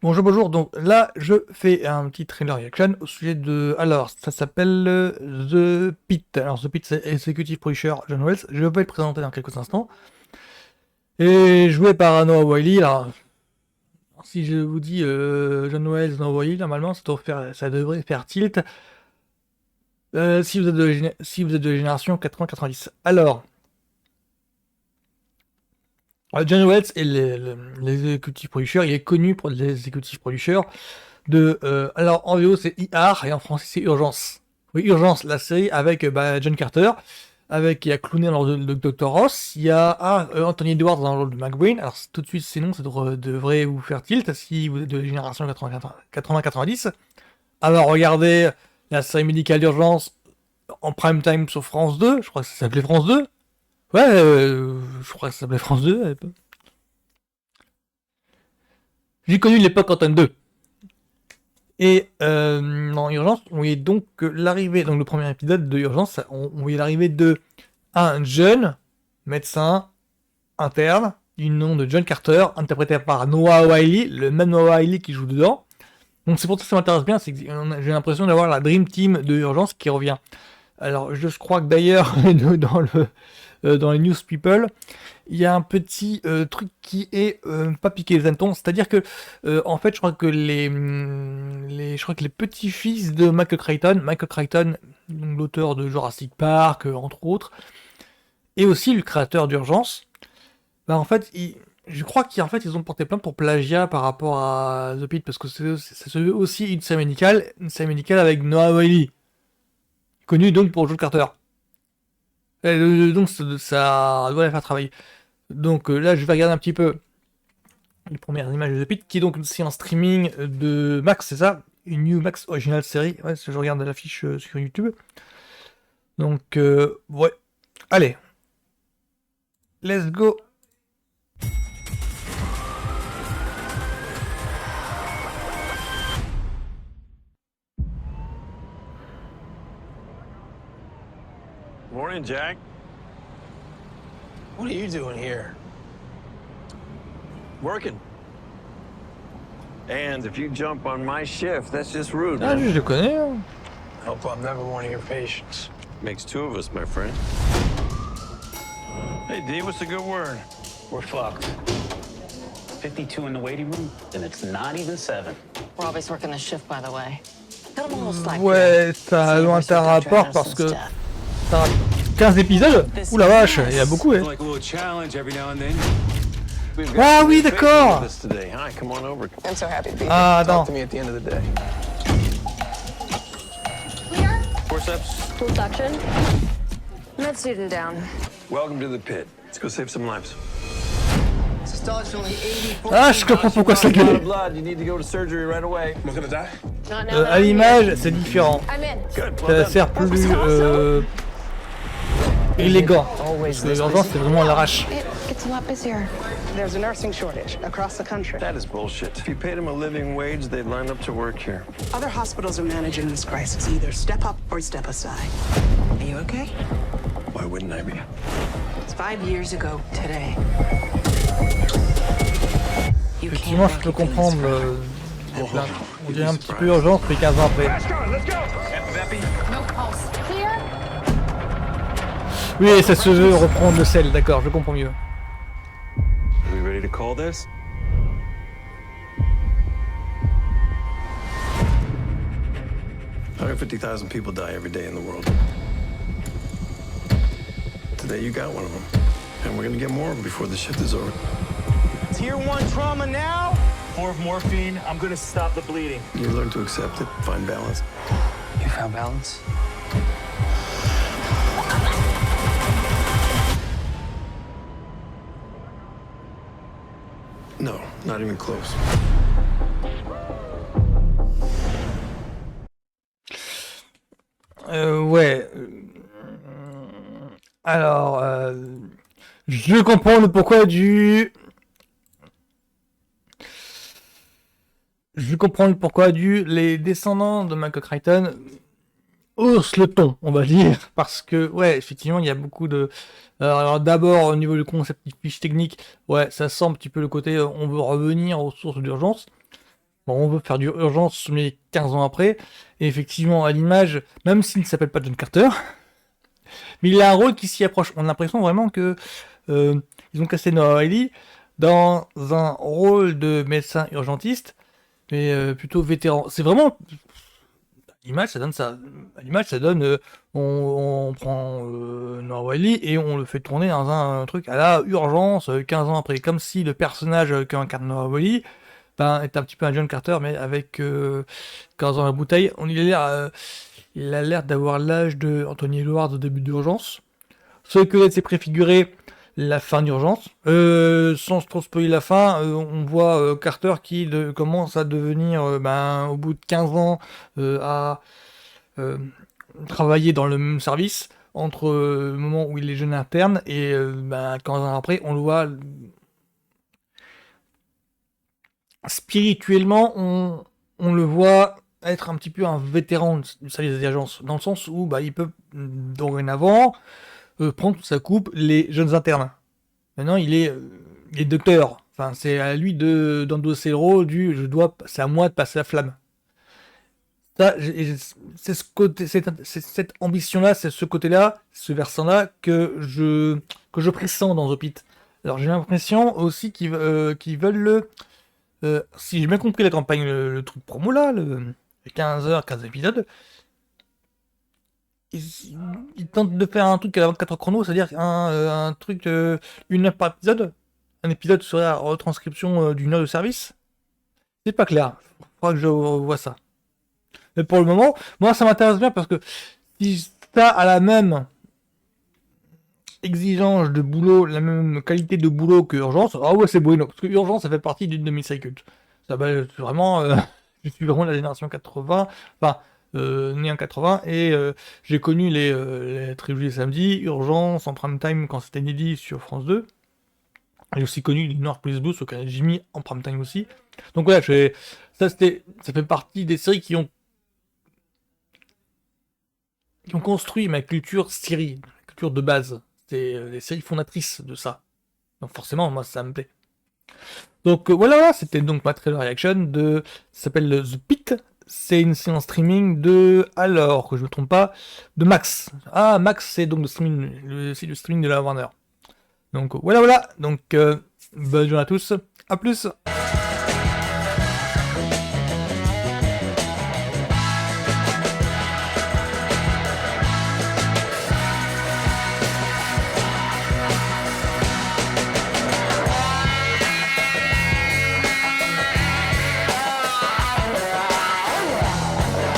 Bonjour, bonjour. Donc là, je fais un petit trailer reaction au sujet de. Alors, ça s'appelle The Pit. Alors, The Pit, c'est Executive Producer John Wells. Je vais le présenter dans quelques instants. Et joué par Noah Wyle. Alors, si je vous dis John Wells, Noah Wyle, normalement, ça devrait faire tilt. Si vous êtes de la génération 80-90. Alors, John Wells est l'executive producer. Il est connu pour les executive producers de. Alors, en VO, c'est IR et en français, c'est Urgence. Oui, Urgence, la série avec John Carter. Il y a Clooney dans le rôle de Dr. Ross. Il y a Anthony Edwards dans le rôle de McBrain. Alors, tout de suite, ces noms, ça devrait vous faire tilt si vous êtes de la génération 80-90. Alors, regardez la série médicale d'urgence en prime time sur France 2. Je crois que ça s'appelait France 2. Ouais, je crois que ça s'appelait France 2. J'ai connu l'époque Antenne 2. Et dans Urgence, on voyait donc l'arrivée, donc le premier épisode de Urgence, on voyait l'arrivée de un jeune médecin interne du nom de John Carter, interprété par Noah Wyle, le même Noah Wyle qui joue dedans. Donc c'est pour ça que ça m'intéresse bien, c'est que j'ai l'impression d'avoir la Dream Team de Urgence qui revient. Alors je crois que d'ailleurs dans les News People, il y a un petit truc qui est pas piqué les hannetons, c'est-à-dire que en fait je crois que les petits-fils de Michael Crichton, donc l'auteur de Jurassic Park entre autres, et aussi le créateur d'Urgence, bah en fait je crois qu'en fait ils ont porté plainte pour plagiat par rapport à The Pit parce que c'est aussi une série médicale avec Noah Wyle, connu donc pour John Carter. Donc ça doit les faire travailler. Donc là, je vais regarder un petit peu les premières images de The Pit, qui est donc aussi en streaming de Max, c'est ça? Une New Max Original Série. Ouais, je regarde l'affiche sur YouTube. Donc, ouais. Allez. Let's go. Morning, Jack. What are you doing here? Working. And if you jump on my shift, that's just rude, Ah, man. je le connais. Hein. Hope I'm never one of your patients. Makes two of us, my friend. Hey, D, what's a good word? We're fucked. 52 in the waiting room, and it's not even 7. We're always working the shift, by the way. Got 'em almost like Ouais, ça a loin un rapport parce que ça a 15 épisodes. Ouh la vache, il y a beaucoup, hein. Like a little challenge every now and then. Ah oui, d'accord. Today. Hi, come on over. I'm so happy to be here. Ah Talk non. to me at the end of the day. Forceps, Full suction. Med student down. welcome to the pit. Let's go save some lives. Ah, je comprends pourquoi ça A lot of gueule. blood. You need to go to surgery right away. I'm gonna die? Not now. À l'image, c'est différent. I'm in. Good. Ça Well done. sert plus élégant. Parce que l'urgence, c'est vraiment à l'arrache. It gets a lot busier. There's a nursing shortage across the country. That is bullshit. If you paid them a living wage, they'd line up to work here. Other hospitals are managing this crisis. Either step up or step aside. Are you okay? Why wouldn't I be? It's 5 years ago today. You can't Effectivement, je make peux it through this comprendre. forever. On dirait un petit peu urgence, mais 15 ans après. No pulse. Clear? Oui, ça se veut reprendre le sel, d'accord, je comprends mieux. Are we ready to call this? $150,000 people die every day in the world. Today you got one of them. And we're gonna get more of them before the shift is over. Tier 1 trauma now. 4 of morphine. I'm gonna stop the bleeding. You learn to accept it, find balance. You found balance? No, not even close. Ouais. Alors, je comprends le pourquoi du. Je comprends le pourquoi du. Les descendants de Michael Crichton haussent le ton, on va dire, parce que, ouais, effectivement, il y a beaucoup de. Alors d'abord, au niveau du concept fiche technique, ouais, ça sent un petit peu le côté on veut revenir aux sources d'urgence. Bon, on veut faire du Urgence, mais 15 ans après. Et effectivement, à l'image, même s'il ne s'appelle pas John Carter, mais il a un rôle qui s'y approche. On a l'impression vraiment que ils ont cassé Noah Wyle dans un rôle de médecin urgentiste, mais plutôt vétéran. C'est vraiment... À l'image, ça donne ça. À l'image, ça donne... on prend Noah Wyle et on le fait tourner dans un truc à la Urgence, 15 ans après. Comme si le personnage qu'incarne Noah Wyle est un petit peu un John Carter, mais avec 15 ans à la bouteille. Il a l'air d'avoir l'âge de Anthony Edwards au début d'Urgence. Ce que c'est préfiguré la fin d'Urgence. Sans trop spoiler la fin, on voit Carter qui commence à devenir, au bout de 15 ans, à travailler dans le même service, entre le moment où il est jeune interne et 15 ans après, on le voit... Spirituellement, on le voit être un petit peu un vétéran du service des agences, dans le sens où il peut dorénavant prendre toute sa coupe les jeunes internes. Maintenant, il est docteur. Enfin, c'est à lui d'endosser le rôle c'est à moi de passer la flamme. Ça, c'est cette ambition-là, c'est ce côté-là, ce versant-là que je pressens dans The Pitt. Alors, j'ai l'impression aussi qu'ils veulent si j'ai bien compris la campagne, le truc promo là, le 15h, 15 épisodes, ils tentent de faire un truc à la 24h chrono, c'est-à-dire un truc 1 heure par épisode. Un épisode serait la retranscription d'une heure de service. C'est pas clair. Faudra que je vois ça. Mais pour le moment, moi ça m'intéresse bien parce que si ça a la même exigence de boulot, la même qualité de boulot que Urgence, ah ouais c'est bueno, parce que Urgence ça fait partie d'une de mes séries. Ça c'est vraiment, je suis vraiment de la génération 80, né en 80, et j'ai connu les trilogies samedi, Urgence en prime time quand c'était inédit sur France 2. J'ai aussi connu les Noir Police Blues au Canal Jimmy en prime time aussi. Donc voilà, ça fait partie des séries qui ont construit ma culture série, ma culture de base. C'est des séries fondatrices de ça. Donc forcément, moi, ça me plaît. Donc voilà, c'était donc ma trailer reaction ça s'appelle The Pitt. C'est une séance streaming alors que je me trompe pas, de Max. Ah, Max, c'est donc le streaming de la Warner. Donc voilà. Donc bonne journée à tous. À plus.